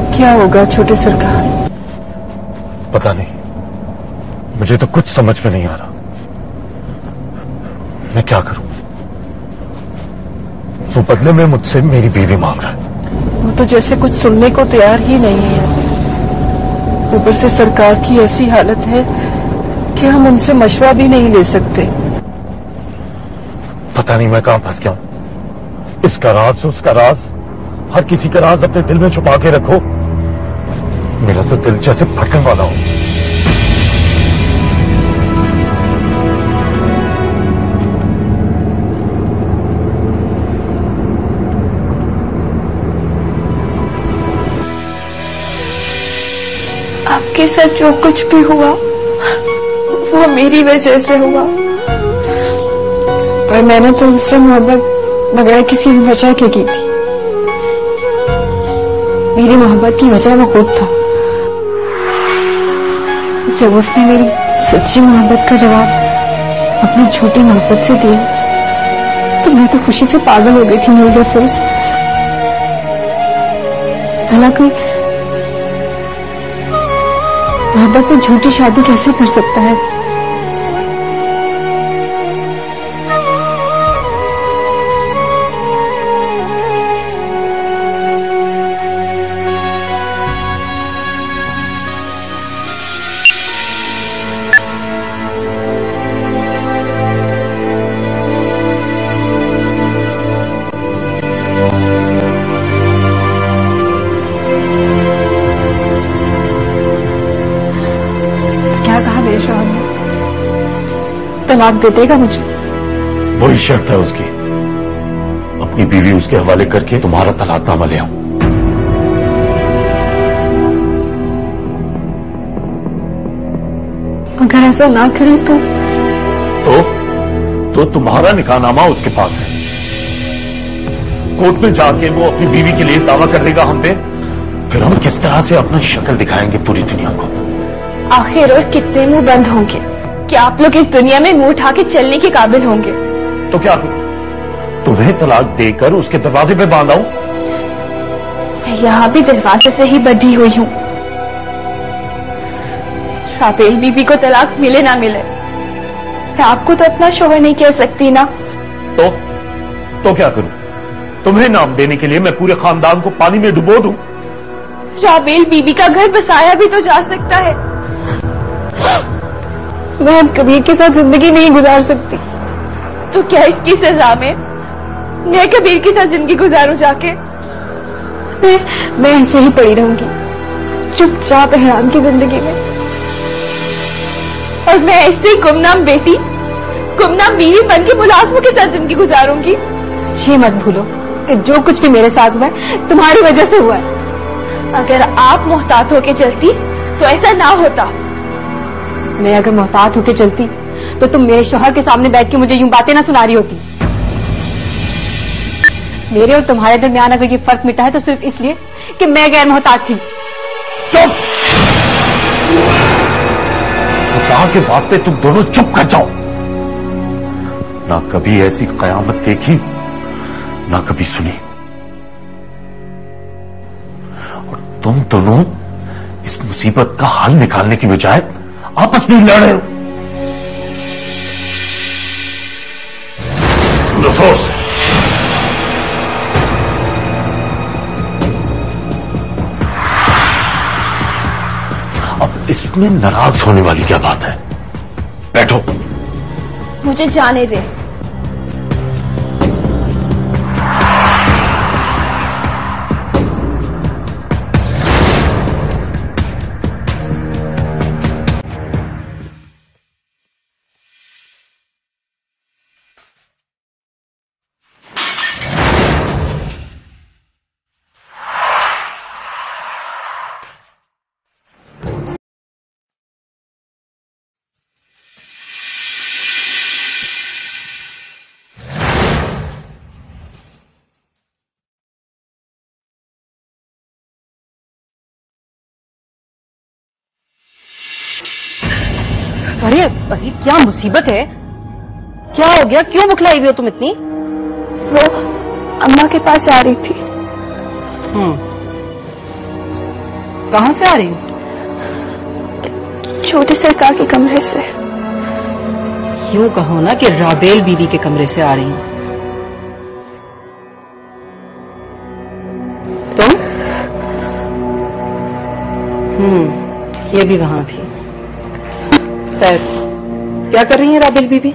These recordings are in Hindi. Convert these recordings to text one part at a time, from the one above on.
अब क्या होगा छोटे सरकार? पता नहीं, मुझे तो कुछ समझ में नहीं आ रहा। मैं क्या करूं? वो बदले में मुझसे मेरी बीवी मांग रहा है। वो तो जैसे कुछ सुनने को तैयार ही नहीं है। ऊपर से सरकार की ऐसी हालत है कि हम उनसे मशवरा भी नहीं ले सकते। पता नहीं मैं कहां फंस गया हूं। इसका राज उसका राज, हर किसी का राज अपने दिल में छुपा के रखो। मेरा तो दिल जैसे फटने वाला हो। आपके साथ जो कुछ भी हुआ वो मेरी वजह से हुआ, पर मैंने तो उससे मोहब्बत बगैर किसी वजह के की थी। मेरी मोहब्बत की वजह वो खुद था। जब उसने मेरी सच्ची मोहब्बत का जवाब अपनी झूठी मोहब्बत से दिया तो मैं तो खुशी से पागल हो गई थी मेरी दफर्स। हालांकि मोहब्बत में झूठी शादी कैसे कर सकता है? तलाक दे देगा मुझे? वही शर्त है उसकी। अपनी बीवी उसके हवाले करके तुम्हारा तलाकनामा ले आऊं। अगर ऐसा ना करें तो तुम्हारा निकाहनामा उसके पास है। कोर्ट में जाके वो अपनी बीवी के लिए दावा कर देगा हम पे, फिर हम किस तरह से अपना शक्ल दिखाएंगे पूरी दुनिया को? आखिर और कितने मुंह बंद होंगे कि आप लोग इस दुनिया में मुंह उठा के चलने के काबिल होंगे? तो क्या तुम्हें तलाक देकर उसके दरवाजे पे बांधा हूं? मैं यहाँ भी दरवाजे से ही बंधी हुई हूँ। शाबेल बीबी को तलाक मिले ना मिले, मैं आपको तो अपना शोहर नहीं कह सकती ना। तो क्या करूं? तुम्हें नाम देने के लिए मैं पूरे खानदान को पानी में डुबो दूं? शाबेल बीबी का घर बसाया भी तो जा सकता है। मैं अब कबीर के साथ जिंदगी नहीं गुजार सकती। तो क्या इसकी सजा में मैं कबीर के साथ जिंदगी गुजारूं जाके? मैं ऐसे ही पड़ी रहूंगी चुपचाप हैरान की जिंदगी में, और मैं ऐसे ही गुमनाम बेटी गुमनाम बीवी बन के मुलाजमों के साथ जिंदगी गुजारूंगी। ये मत भूलो कि जो कुछ भी मेरे साथ हुआ है तुम्हारी वजह से हुआ है। अगर आप मोहतात होके चलती तो ऐसा ना होता। मैं अगर मोहतात होके चलती तो तुम मेरे शौहर के सामने बैठ के मुझे यूं बातें ना सुना रही होती। मेरे और तुम्हारे दरमियान अगर ये फर्क मिटा है तो सिर्फ इसलिए कि मैं गैर मोहतात थी। चुप! खुदा के वास्ते तुम दोनों चुप कर जाओ। ना कभी ऐसी कयामत देखी ना कभी सुनी, और तुम दोनों इस मुसीबत का हल निकालने की बजाय आपस में लड़ रहे हो। नफोस, अब इसमें नाराज होने वाली क्या बात है? बैठो। मुझे जाने दे। अरे अरे क्या मुसीबत है? क्या हो गया? क्यों बुखलाई हुई हो तुम इतनी? वो अम्मा के पास जा रही थी। कहां से आ रही हो? छोटे सरकार के कमरे से। यूं कहो ना कि राबेल बीवी के कमरे से आ रही हूं। तुम? ये भी वहां थी। खैर, क्या कर रही है राबेल बीवी?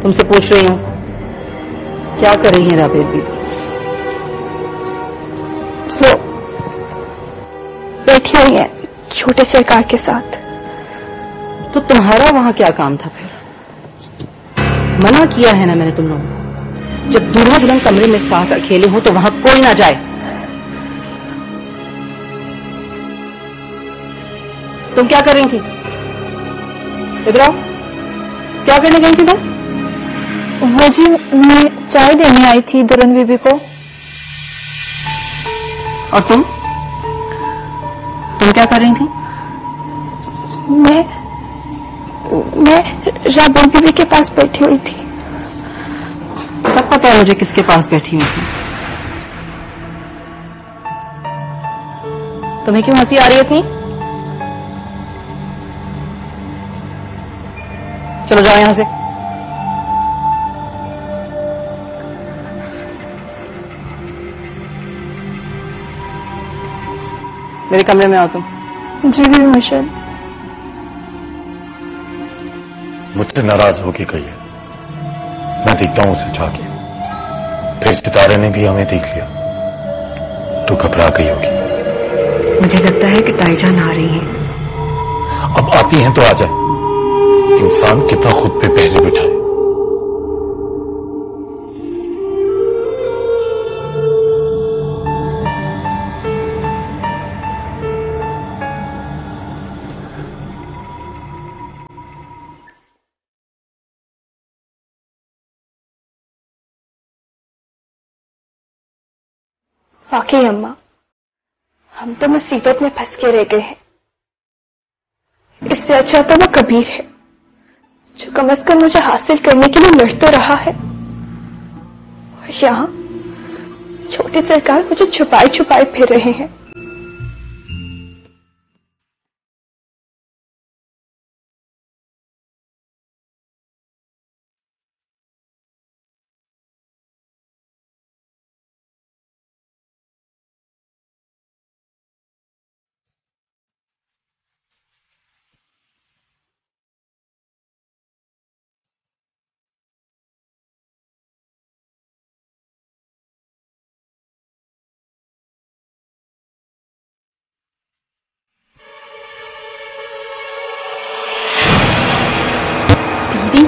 तुमसे पूछ रही हूं, क्या कर रही है राबेल बीवी? वो बैठी हुई है छोटे सरकार के साथ। तो तुम्हारा वहां क्या काम था फिर? मना किया है ना मैंने तुम लोगों को, जब दूल्हा दुल्हन कमरे में साथ अकेले हो तो वहां कोई ना जाए। तुम क्या कर रही थी? इधर आओ। क्या करने गई थी तुम? वो जी, मैं चाय देने आई थी दुल्हन बीबी को। और तुम क्या कर रही थी? मैं राबेल बीबी के पास बैठी हुई थी। सब पता है मुझे किसके पास बैठी हुई थी। तुम्हें क्यों हंसी आ रही है इतनी? चलो जाओ यहां से। मेरे कमरे में आओ तुम। जी भी मुर्शिद। मुझसे नाराज होके कही है, मैं देखता हूं उसे जाके। फिर सितारे ने भी हमें देख लिया तो घबरा गई होगी। मुझे लगता है कि ताईजान आ रही है। अब आती हैं तो आ जाए। इंसान कितना खुद पे पहले बिठाए। वाकई अम्मा, हम तो मुसीबत में फंस के रह गए हैं। इससे अच्छा तो वो कबीर है जो कम से कम मुझे हासिल करने के लिए लड़ तो रहा है, और यहाँ छोटी सरकार मुझे छुपाए छुपाए फिर रहे हैं।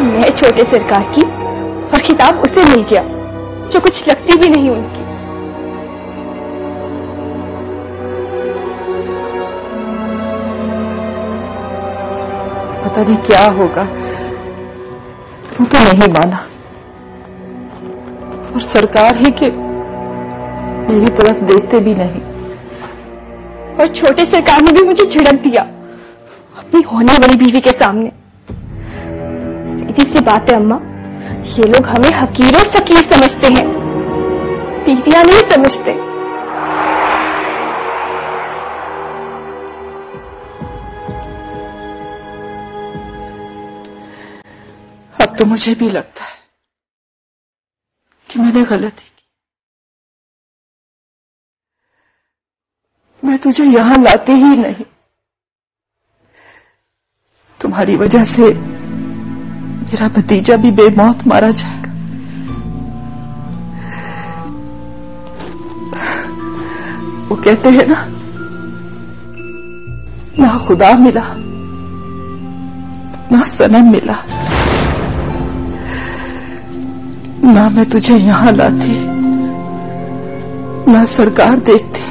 मैं छोटे सरकार की और खिताब उसे मिल गया जो कुछ लगती भी नहीं उनकी। पता नहीं क्या होगा, वो तो नहीं माना। और सरकार है कि मेरी तरफ देखते भी नहीं। और छोटे सरकार ने भी मुझे झिड़क दिया अपनी होने वाली बीवी के सामने। सीधी सी बात है अम्मा, ये लोग हमें हकीर और फकीर समझते हैं, बीवियां नहीं समझते। अब तो मुझे भी लगता है कि मैंने गलती की। मैं तुझे यहां लाती ही नहीं। तुम्हारी वजह से मेरा भतीजा भी बेमौत मारा जाएगा। वो कहते हैं ना खुदा मिला ना सनम मिला। ना मैं तुझे यहां लाती, ना सरकार देखती,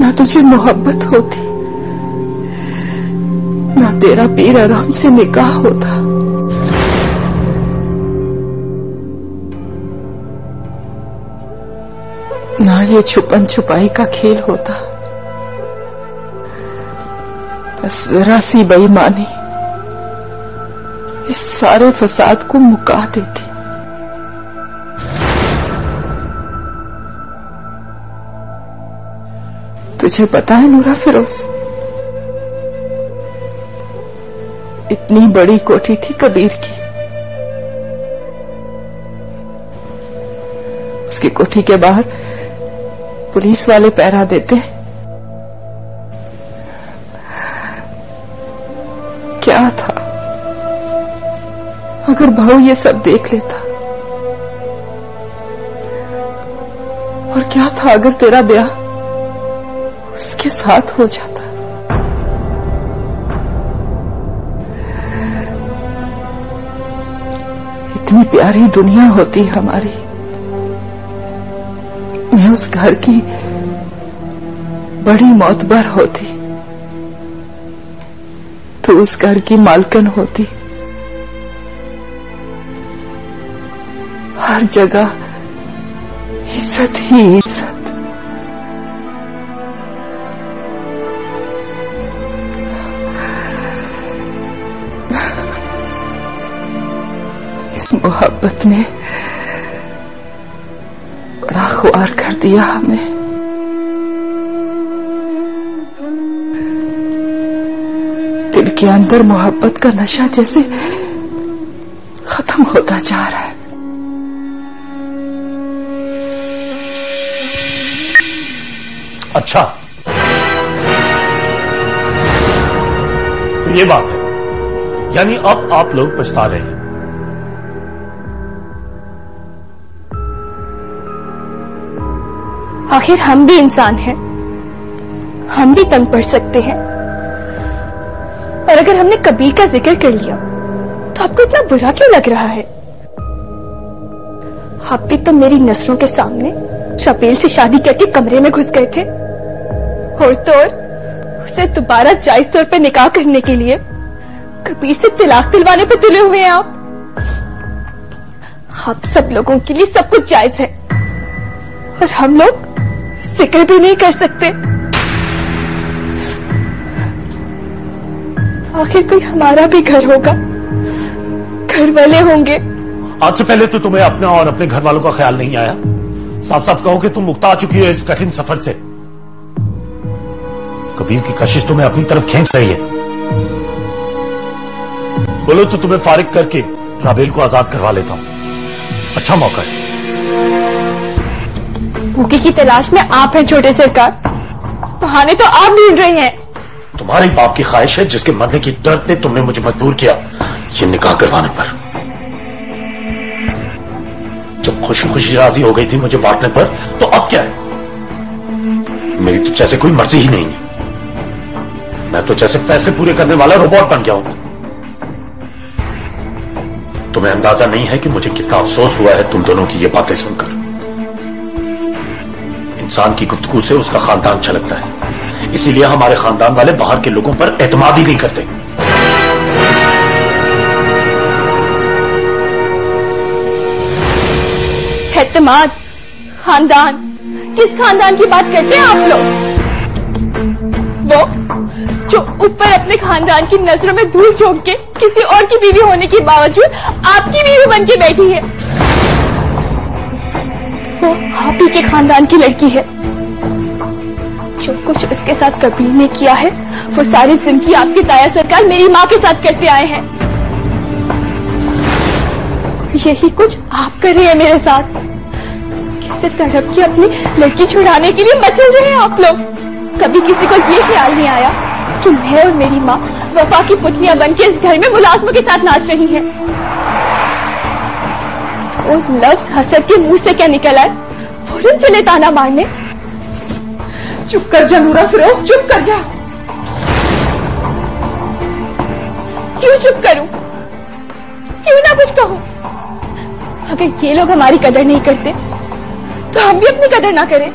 ना तुझे मोहब्बत होती, ना तेरा पीर आराम से निकाह होता। ना ये छुपन छुपाई का खेल होता। बस जरा सी बेईमानी इस सारे फसाद को मुका देती। तुझे पता है नूरा फिरोज, इतनी बड़ी कोठी थी कबीर की, उसकी कोठी के बाहर पुलिस वाले पहरा देते। क्या था अगर भाऊ ये सब देख लेता, और क्या था अगर तेरा ब्याह उसके साथ हो जाता। इतनी प्यारी दुनिया होती हमारी, मैं उस घर की बड़ी मोतबर होती, तो उस घर की मालकन होती। हर जगह इज्जत ही इज्जत। इस मोहब्बत ने बड़ा ख्वार कर दिया हमें। दिल के अंदर मोहब्बत का नशा जैसे खत्म होता जा रहा है। अच्छा, तो ये बात है, यानी अब आप लोग पछता रहे हैं। आखिर हम भी इंसान हैं, हम भी तंग पड़ सकते हैं, और अगर हमने कबीर का जिक्र कर लिया तो आपको इतना बुरा क्यों लग रहा है? आप भी तो मेरी नजरों के सामने शबील से शादी करके कमरे में घुस गए थे, और तो और उसे दोबारा जायज तौर पे निकाह करने के लिए कबीर से तिलाक दिलवाने पे तुले हुए हैं आप सब लोगों के लिए सब कुछ जायज है, और हम लोग जिक्र भी नहीं कर सकते। आखिर कोई हमारा भी घर होगा, घर वाले होंगे। आज से पहले तो तुम्हें अपना और अपने घर वालों का ख्याल नहीं आया? साफ साफ कहो कि तुम मुक्ता आ चुकी हो इस कठिन सफर से। कबीर की कशिश तुम्हें अपनी तरफ खींच रही है। बोलो तो तुम्हें फारिग करके राबेल को आजाद करवा लेता हूं, अच्छा मौका है। भूखी की तलाश में आप हैं छोटे सरकार, बहाने तो आप ढूंढ रहे हैं। तुम्हारे बाप की ख्वाहिश है जिसके मरने की दर्द ने तुमने मुझे मजबूर किया ये निकाह करवाने पर। जब खुशी खुशी राजी हो गई थी मुझे बांटने पर, तो अब क्या है? मेरी तो जैसे कोई मर्जी ही नहीं है, मैं तो जैसे फैसले पूरे करने वाला रोबोट बन गया हूं। तुम्हें अंदाजा नहीं है कि मुझे कितना अफसोस हुआ है तुम दोनों की ये बातें सुनकर। इंसान की गुफ्तगू से उसका खानदान छलकता है, इसीलिए हमारे खानदान वाले बाहर के लोगों पर एतमाद ही नहीं करते। एतमाद, खानदान, किस खानदान की बात करते हैं आप लोग? वो जो ऊपर अपने खानदान की नजरों में धूल झोंक के किसी और की बीवी होने के बावजूद आपकी बीवी बन के बैठी है। वो आप ही के खानदान की लड़की है। जो कुछ उसके साथ कबीर ने किया है वो सारी जिंदगी आपकी ताया सरकार मेरी माँ के साथ करते आए हैं। यही कुछ आप कर रहे हैं मेरे साथ। कैसे तड़प के अपनी लड़की छुड़ाने के लिए मचल रहे हैं आप लोग। कभी किसी को ये ख्याल नहीं आया कि मैं और मेरी माँ वफा की पुतलियां बनके इस घर में मुलाजमों के साथ नाच रही हैं। वो लफ्ज हसद के मुंह से क्या निकल आए, फौरन चले ताना मारने। चुप कर जा नूरा फिरोज, चुप कर जा। क्यों चुप करूं? क्यों ना कुछ कहूं? अगर ये लोग हमारी कदर नहीं करते तो हम भी अपनी कदर ना करें।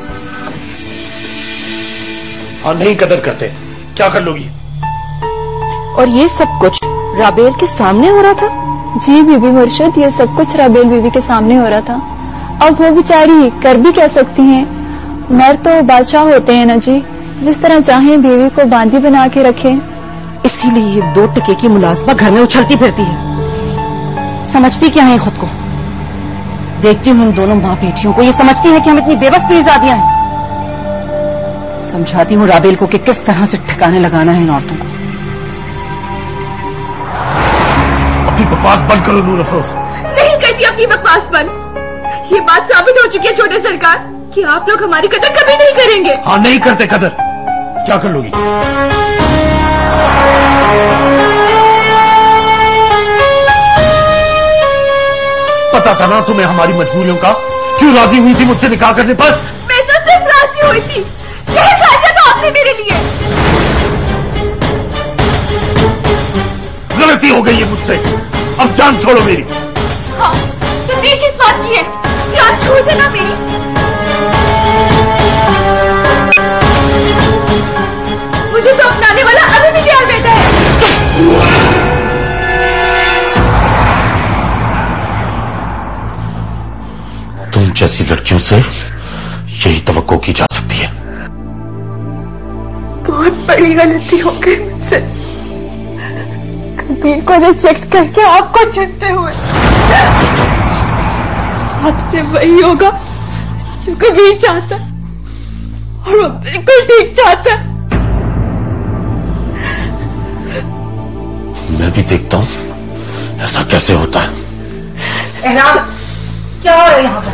हाँ, नहीं कदर करते, क्या कर लोगी? और ये सब कुछ राबेल के सामने हो रहा था? जी बीबी मुर्शिद, ये सब कुछ राबेल बीबी के सामने हो रहा था। अब वो बेचारी कर भी क्या सकती हैं, मर्द तो बादशाह होते हैं ना जी, जिस तरह चाहें बीवी को बांदी बना के रखें। इसीलिए ये 2 टके की मुलाजमा घर में उछलती फिरती है। समझती क्या है खुद को? देखती हूँ इन दोनों माँ बेटियों को, ये समझती है कि हम इतनी बेबस पीरजादियां हैं। समझाती हूँ राबेल को कि किस तरह से ठिकाने लगाना है इन औरतों को। अपनी बकवास बंद करो नूर अफरोज। नहीं करती अपनी बकवास बंद। ये बात साबित हो चुकी है छोटे सरकार कि आप लोग हमारी कदर कभी नहीं करेंगे। हाँ, नहीं करते कदर। क्या कर लोगी? पता था ना तुम्हें हमारी मजबूरियों का। क्यों राजी हुई थी मुझसे निकाह करने पर? मैं तो सिर्फ राजी हुई थी। यह फैसला तो आपने मेरे लिए। गलती हो गई है मुझसे, अब जान छोड़ो मेरी। हाँ, तो देख इस बात की है। जान छोड़ देना मेरी। मुझे तो अपनाने वाला अभी भी तैयार बैठा है। तुम जैसी लड़कियों से यही तवक्को की जा सकती है। बहुत बड़ी गलती हो गई मुझसे, कबीर को रिजेक्ट करके आपको चुनते हुए। आपसे वही होगा जो कबीर चाहता और वो बिल्कुल ठीक चाहता है। मैं भी देखता हूं ऐसा कैसे होता है। एहराम, क्या हो रहा है यहाँ पर?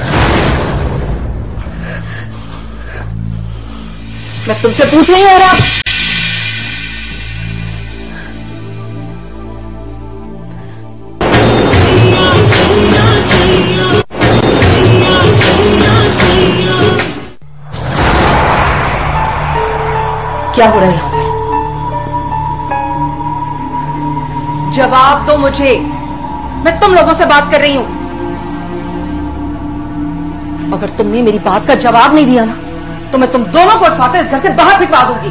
मैं तुमसे पूछ रही हूँ एहराम। क्या हो रहा है यहाँ पर? जवाब दो मुझे। मैं तुम लोगों से बात कर रही हूं। अगर तुमने मेरी बात का जवाब नहीं दिया ना तो मैं तुम दोनों को उठवाकर इस घर से बाहर फेंकवा दूंगी।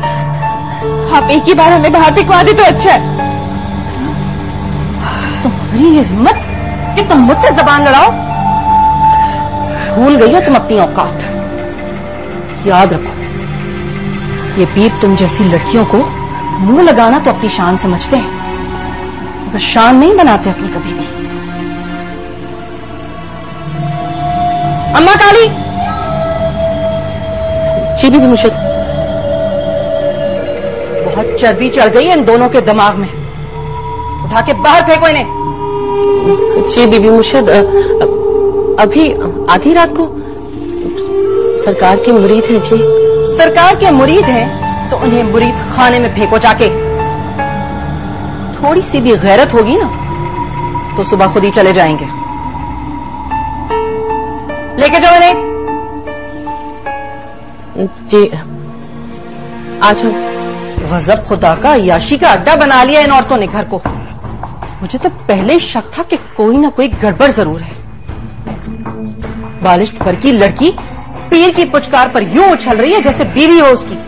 आप एक ही बार हमें बाहर फेंकवा दे तो अच्छा है। तुम्हारी ये हिम्मत कि तुम मुझसे जबान लड़ाओ? भूल गई हो तुम अपनी औकात। याद रखो, ये पीर तुम जैसी लड़कियों को मुंह लगाना तो अपनी शान समझते हैं, पर शान नहीं बनाते अपनी कभी भी। अम्मा काली। जी बीबी मुर्शिद। बहुत चर्बी चढ़ गई है इन दोनों के दिमाग में, उठा के बाहर फेंको इन्हें। जी बीबी मुर्शिद, अभी आधी रात को सरकार के मुरीद हैं जी। सरकार के मुरीद हैं तो उन्हें मुरीद खाने में फेंको जाके। थोड़ी सी भी गैरत होगी ना तो सुबह खुद ही चले जाएंगे। लेके जाओ इन्हें। जी आज हम। गजब खुदा का, याशी का अड्डा बना लिया इन औरतों ने घर को। मुझे तो पहले शक था कि कोई ना कोई गड़बड़ जरूर है। बालिश्त पर की लड़की पीर की पुचकार पर यूं उछल रही है जैसे बीवी हो उसकी।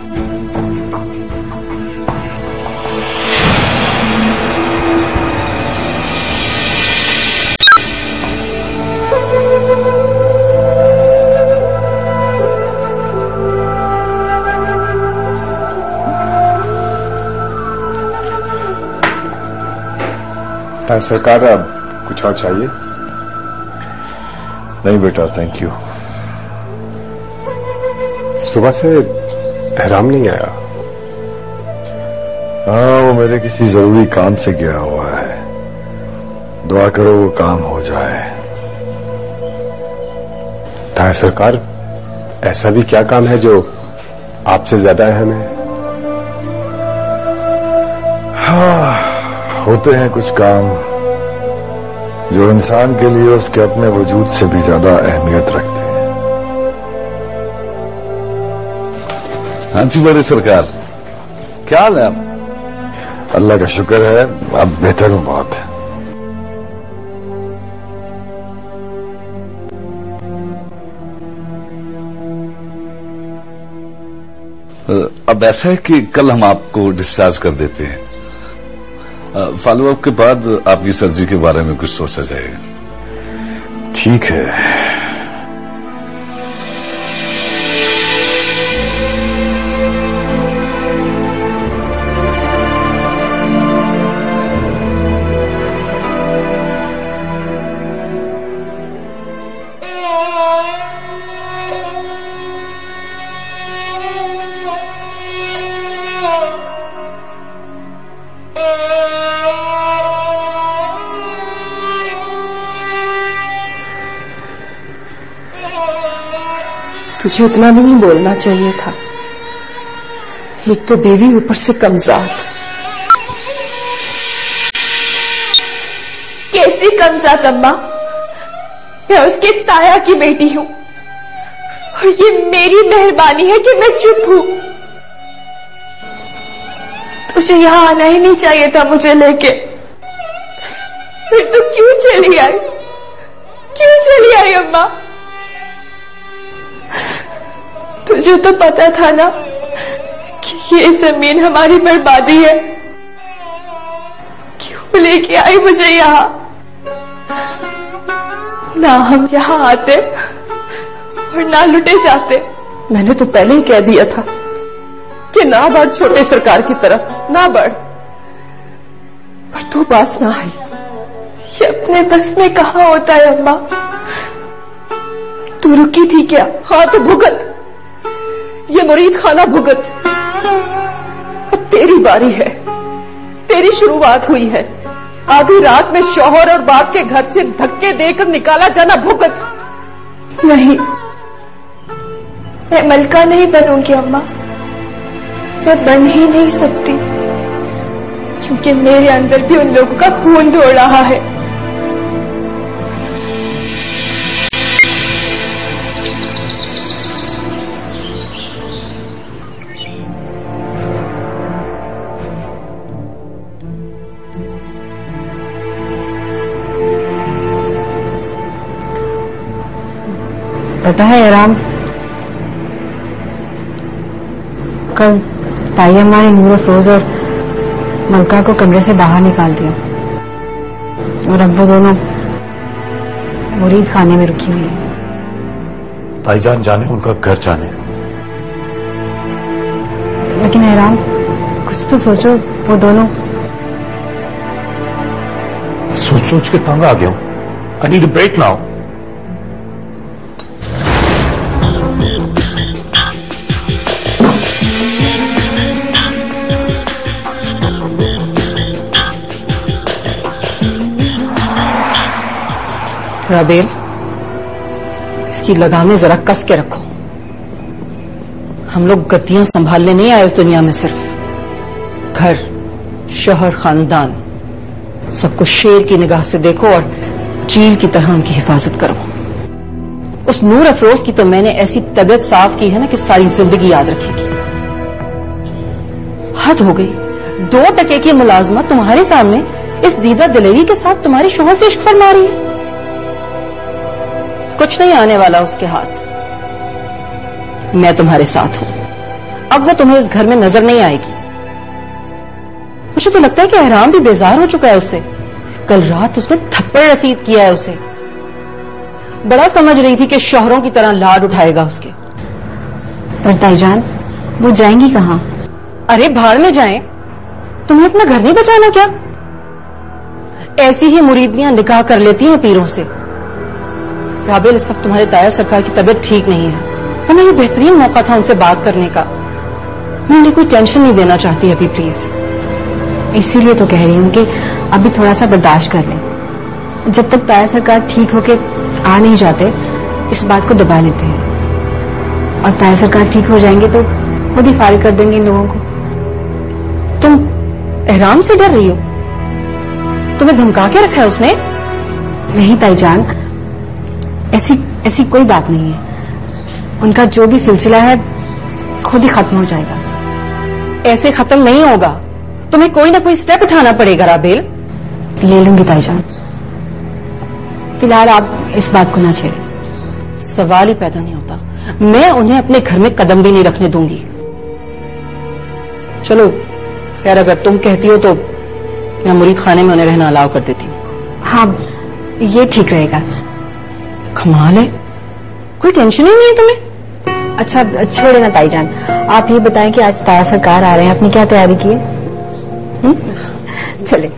सरकार, अब कुछ और चाहिए? नहीं बेटा, थैंक यू। सुबह से एहराम नहीं आया। हाँ, वो मेरे किसी जरूरी काम से गया हुआ है। दुआ करो वो काम हो जाए। ताया सरकार, ऐसा भी क्या काम है जो आपसे ज्यादा अहम है? हाँ, होते हैं कुछ काम जो इंसान के लिए उसके अपने वजूद से भी ज्यादा अहमियत रखते हैं। हाँ जी बड़े सरकार, क्या हाल है आप? अल्लाह का शुक्र है, अब बेहतर हूं बहुत। अब ऐसा है कि कल हम आपको डिस्चार्ज कर देते हैं। फॉलोअप के बाद आपकी सर्जरी के बारे में कुछ सोचा जाएगा। ठीक है। तुझे इतना भी नहीं बोलना चाहिए था। एक तो बेबी, ऊपर से कमजात। कैसी कमजात अम्मा? मैं उसके ताया की बेटी हूं और ये मेरी मेहरबानी है कि मैं चुप हूं। तुझे यहां आना ही नहीं चाहिए था मुझे लेके। फिर तू क्यों चली आई? क्यों चली आई अम्मा? तुझे तो पता था ना कि ये जमीन हमारी बर्बादी है। क्यों लेके आई मुझे यहां? ना हम यहां आते और ना लुटे जाते। मैंने तो पहले ही कह दिया था कि ना बढ़ छोटे सरकार की तरफ, ना बढ़, पर तू पास ना आई। ये अपने बस में कहां होता है अम्मा? तू रुकी थी क्या? हाँ तो भुगत, ये मुरीद खाना भुगत। अब तेरी बारी है, तेरी शुरुआत हुई है। आधी रात में शौहर और बाप के घर से धक्के देकर निकाला जाना भुगत। नहीं, मैं मलका नहीं बनूंगी अम्मा। मैं बन ही नहीं सकती क्योंकि मेरे अंदर भी उन लोगों का खून दौड़ रहा है। पता है राम, कल ताई अम्मा ने नूर अफरोज और मलका को कमरे से बाहर निकाल दिया और अब वो दोनों मुरीद खाने में रुकी हुई है। ताईजान जाने, उनका घर जाने। लेकिन हैरान, कुछ तो सोचो। वो दोनों, सोच सोच के तंग आ गया हूं। I need a break now. राबेल, इसकी लगामें जरा कस के रखो। हम लोग गद्दियां संभालने नहीं आए इस दुनिया में। सिर्फ घर, शोहर, खानदान, सबको शेर की निगाह से देखो और चील की तरह उनकी हिफाजत करो। उस नूर अफरोज की तो मैंने ऐसी तबीयत साफ की है ना कि सारी जिंदगी याद रखेगी। हद हो गई। 2 टके की मुलाजमत तुम्हारे सामने इस दीदा दिलेरी के साथ तुम्हारे शोहर से इश्क फरमा रही है। कुछ नहीं आने वाला उसके हाथ। मैं तुम्हारे साथ हूं। अब वो तुम्हें इस घर में नजर नहीं आएगी। मुझे तो लगता है कि एहराम भी बेजार हो चुका है उससे। कल रात उसने थप्पड़ रसीद किया है उसे। बड़ा समझ रही थी कि शौहरों की तरह लाड उठाएगा उसके। पर ताईजान, वो जाएंगी कहां? अरे भाड़ में जाएं, तुम्हें अपना घर नहीं बचाना क्या? ऐसी ही मुरीदियां निकाह कर लेती हैं पीरों से। राबेल, इस वक्त तुम्हारे ताया सरकार की तबीयत ठीक नहीं है, वरना ये बेहतरीन मौका था उनसे बात करने का। मैं उन्हें कोई टेंशन नहीं देना चाहती अभी, प्लीज। इसीलिए तो कह रही हूँ कि अभी थोड़ा सा बर्दाश्त कर लें। जब तक ताया सरकार ठीक होके आ नहीं जाते, इस बात को दबा लेते हैं, और ताया सरकार ठीक हो जाएंगे तो खुद ही फारिग कर देंगे इन लोगों को। तुम एहराम से डर रही हो? तुम्हें धमका के रखा है उसने? नहीं ताईजान, ऐसी कोई बात नहीं है। उनका जो भी सिलसिला है खुद ही खत्म हो जाएगा। ऐसे खत्म नहीं होगा। तुम्हें कोई ना कोई स्टेप उठाना पड़ेगा राबेल। ले लूंगी ताईजान, फिलहाल आप इस बात को ना छेड़े। सवाल ही पैदा नहीं होता। मैं उन्हें अपने घर में कदम भी नहीं रखने दूंगी। चलो खैर, अगर तुम कहती हो तो मैं मुरीद खाने में उन्हें रहना अलाउ कर देती हूँ। हाँ, ये ठीक रहेगा। कमाल है, कोई टेंशन ही नहीं है तुम्हें। अच्छा छोड़े ना ताईजान, आप ये बताएं कि आज ताया सरकार आ रहे हैं, आपने क्या तैयारी की है? चले।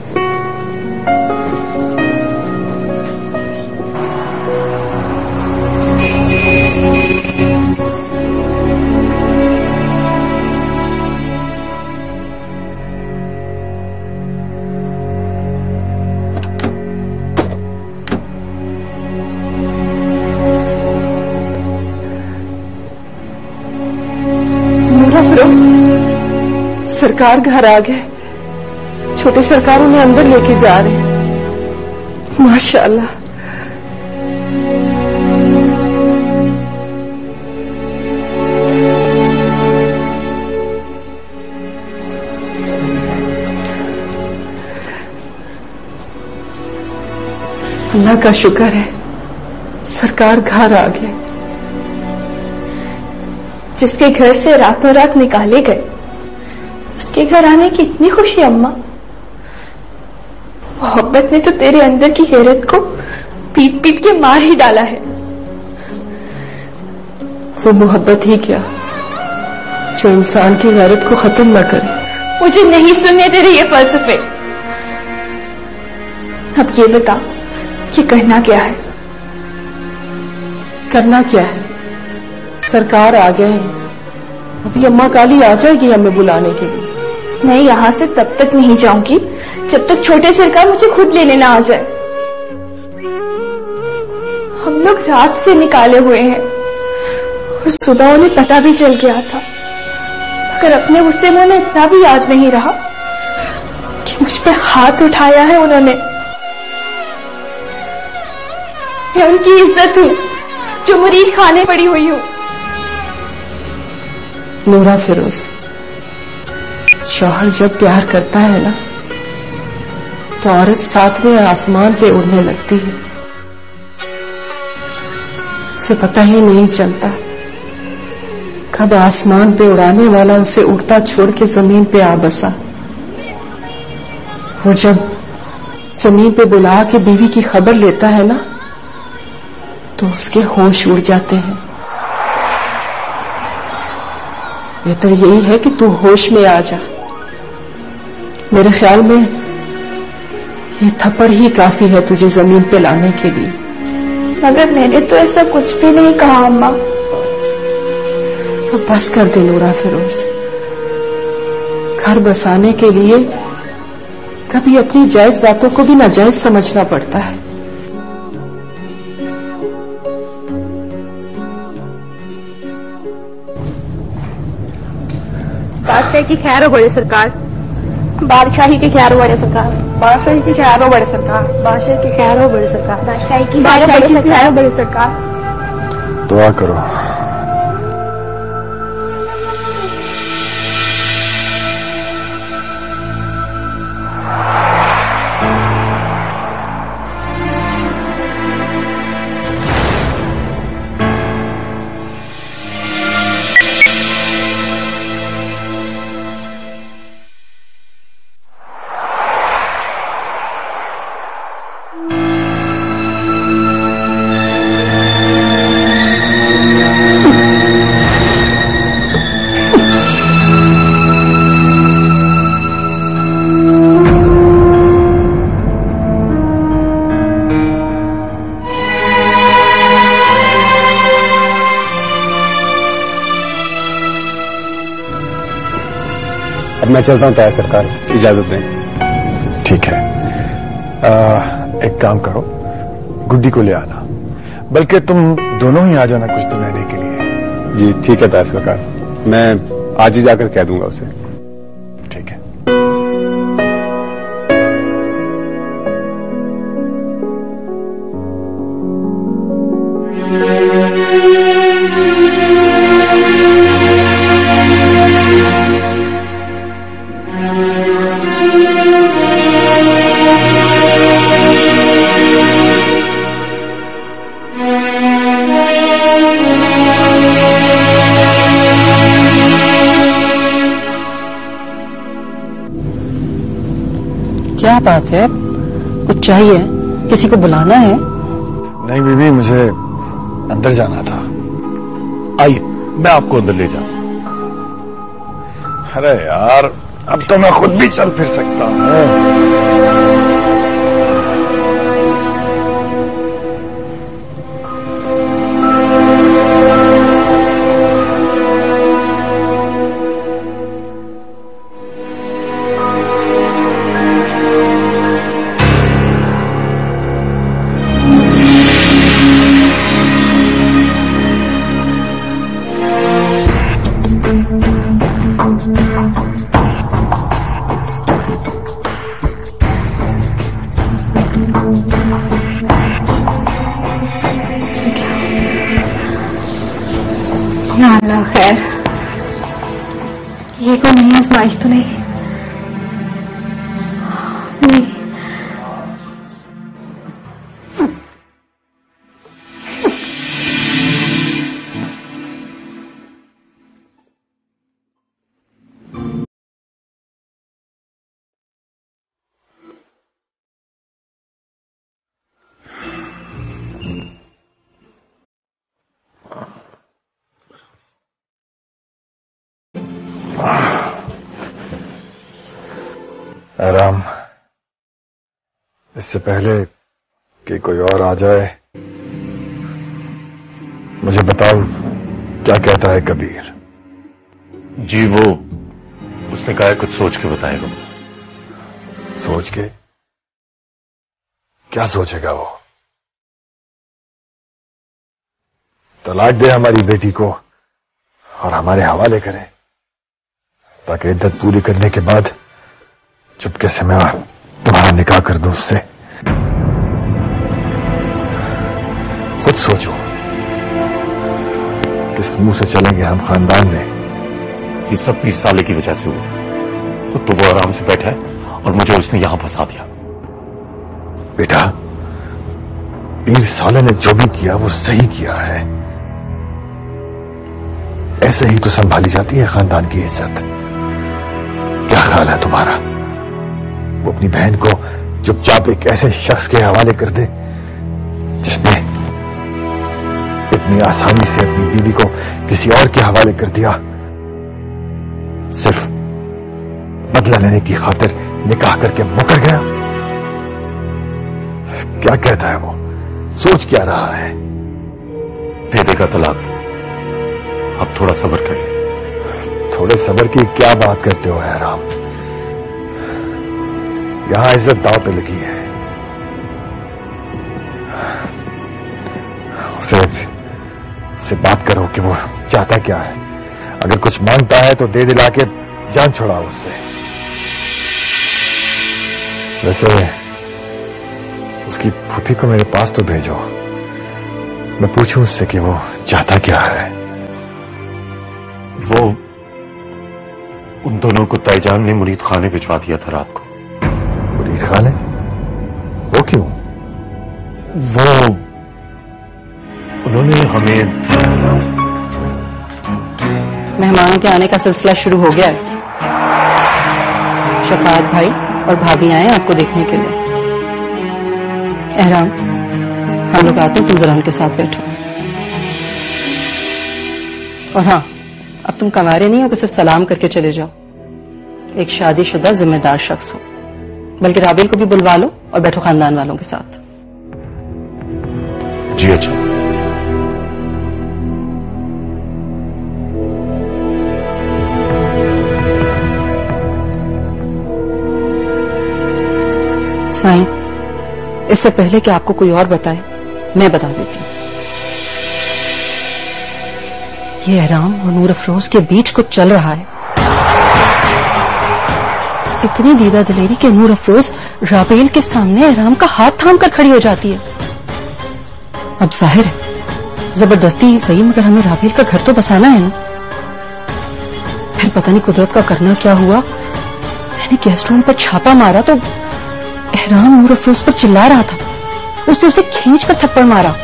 सरकार घर आ गए। छोटे सरकार उन्हें अंदर लेके जा रहे हैं। माशाल्लाह। अल्लाह का शुक्र है, सरकार घर आ गए। जिसके घर से रातों रात निकाले गए, उसके घर आने की इतनी खुशी अम्मा। मोहब्बत ने तो तेरे अंदर की गैरत को पीट पीट के मार ही डाला है। वो मोहब्बत ही क्या जो इंसान की गैरत को खत्म न करे। मुझे नहीं सुनने तेरे ये फलसफे। अब ये बता कि करना क्या है? करना क्या है? सरकार आ गए हैं। अभी अम्मा काली आ जाएगी हमें बुलाने के लिए। मैं यहाँ से तब तक नहीं जाऊंगी जब तक छोटे सरकार मुझे खुद लेने ना आ जाए। हम लोग रात से निकाले हुए हैं और सुबह उन्हें पता भी चल गया था, मगर अपने गुस्से में उन्हें इतना भी याद नहीं रहा कि मुझ पे हाथ उठाया है उन्होंने। मैं उनकी इज्जत हूँ जो मुरीद खाने पड़ी हुई हूँ। नूरा फिरोज, शौहर जब प्यार करता है ना तो औरत सातवें आसमान पे उड़ने लगती है। उसे पता ही नहीं चलता कब आसमान पे उड़ाने वाला उसे उड़ता छोड़ के जमीन पे आ बसा। और जब जमीन पे बुला के बीवी की खबर लेता है ना तो उसके होश उड़ जाते हैं। बेहतर यही है कि तू होश में आ जा। मेरे ख्याल में ये थप्पड़ ही काफी है तुझे जमीन पे लाने के लिए। मगर मैंने तो ऐसा कुछ भी नहीं कहा अम्मा। अब बस कर दे नूरा फिरोज। घर बसाने के लिए कभी अपनी जायज बातों को भी नाजायज समझना पड़ता है। बादशाही की खैर हो बड़े सरकार। बादशाही की खैर हो बड़े सरकार। बादशाही की खैर हो बड़े सरकार। बादशाही की खैर हो बड़े सरकार। बादशाही की खैर हो बड़े सरकार। दुआ करो। अब मैं चलता हूँ ताया सरकार, इजाजत दें। ठीक है। एक काम करो, गुड्डी को ले आना, बल्कि तुम दोनों ही आ जाना कुछ दिन रहने के लिए। जी ठीक है ताया सरकार, मैं आज ही जाकर कह दूंगा उसे। ठीक है। क्या बात है? कुछ चाहिए? किसी को बुलाना है? नहीं बीबी, मुझे अंदर जाना था। आइए मैं आपको अंदर ले जाऊं। अरे यार, अब तो मैं खुद भी चल फिर सकता हूँ। या अल्लाह खैर, ये कोई नई आजमाइश तो नहीं? नहीं। आराम, इससे पहले कि कोई और आ जाए, मुझे बताओ क्या कहता है कबीर? जी वो उसने कहा है कुछ सोच के बताएगा। सोच के? क्या सोचेगा वो? तलाक दे हमारी बेटी को और हमारे हवाले करे, ताकि इद्दत पूरी करने के बाद चुपके से मैं तुम्हारा निकाह कर दूं उससे। खुद सोचो, किस मुंह से चलेंगे हम खानदान में? ये सब पीर साले की वजह से हुआ। खुद तो वो आराम से बैठा है और मुझे उसने यहां फंसा दिया। बेटा, पीर साले ने जो भी किया वो सही किया है। ऐसे ही तो संभाली जाती है खानदान की इज्जत। क्या ख्याल है तुम्हारा? वो अपनी बहन को चुपचाप एक ऐसे शख्स के हवाले कर दे जिसने इतनी आसानी से अपनी बीवी को किसी और के हवाले कर दिया, सिर्फ बदला लेने की खातिर निकाह करके मुकर गया? क्या कहता है वो? सोच क्या रहा है? दे देगा तलाक। अब थोड़ा सब्र करिए। थोड़े सब्र की क्या बात करते हो हैराम? यहां इज्जत दांव पे लगी है। उससे बात करो कि वो चाहता क्या है। अगर कुछ मांगता है तो दे दिला के जान छुड़ाओ उससे। वैसे उसकी फूफी को मेरे पास तो भेजो, मैं पूछूं उससे कि वो चाहता क्या है। वो उन दोनों को ताईजान ने मुरीद खाने भिजवा दिया था रात को। मुरीद खाने? वो क्यों? वो उन्होंने हमें मेहमानों के आने का सिलसिला शुरू हो गया है। शफात भाई और भाभी आए आपको देखने के लिए। एहराम, हम लोग आते हैं, तुम जरा उनके साथ बैठो। और हाँ, अब तुम कमारे नहीं हो कि सिर्फ सलाम करके चले जाओ। एक शादीशुदा जिम्मेदार शख्स हो, बल्कि राबेल को भी बुलवा लो और बैठो खानदान वालों के साथ। जी अच्छा। साईं, इससे पहले कि आपको कोई और बताए, मैं बता देती हूँ। ये एहराम और नूर अफरोज के बीच कुछ चल रहा है। इतनी दीदा दिलेरी कि नूर अफरोज राबेल के सामने एहराम का हाथ थाम कर खड़ी हो जाती है। अब जाहिर है जबरदस्ती ही सही, मगर हमें राबेल का घर तो बसाना है ना। फिर पता नहीं कुदरत का करना क्या हुआ, मैंने गेस्ट रूम पर छापा मारा तो एहराम नूर अफरोज पर चिल्ला रहा था। उसने उसे खींच कर थप्पड़ मारा।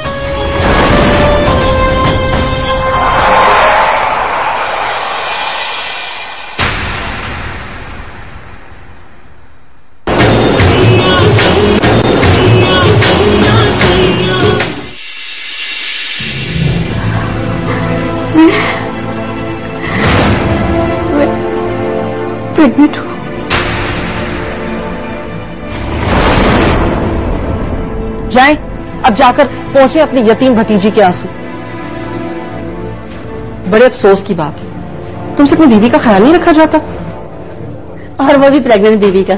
प्रेग्नेंट हूं। जाएं, अब जाकर पहुंचे अपनी यतीम भतीजी के आंसू। बड़े अफसोस की बात है, तुमसे अपनी बीवी का ख्याल नहीं रखा जाता। और वो भी प्रेग्नेंट बीवी का।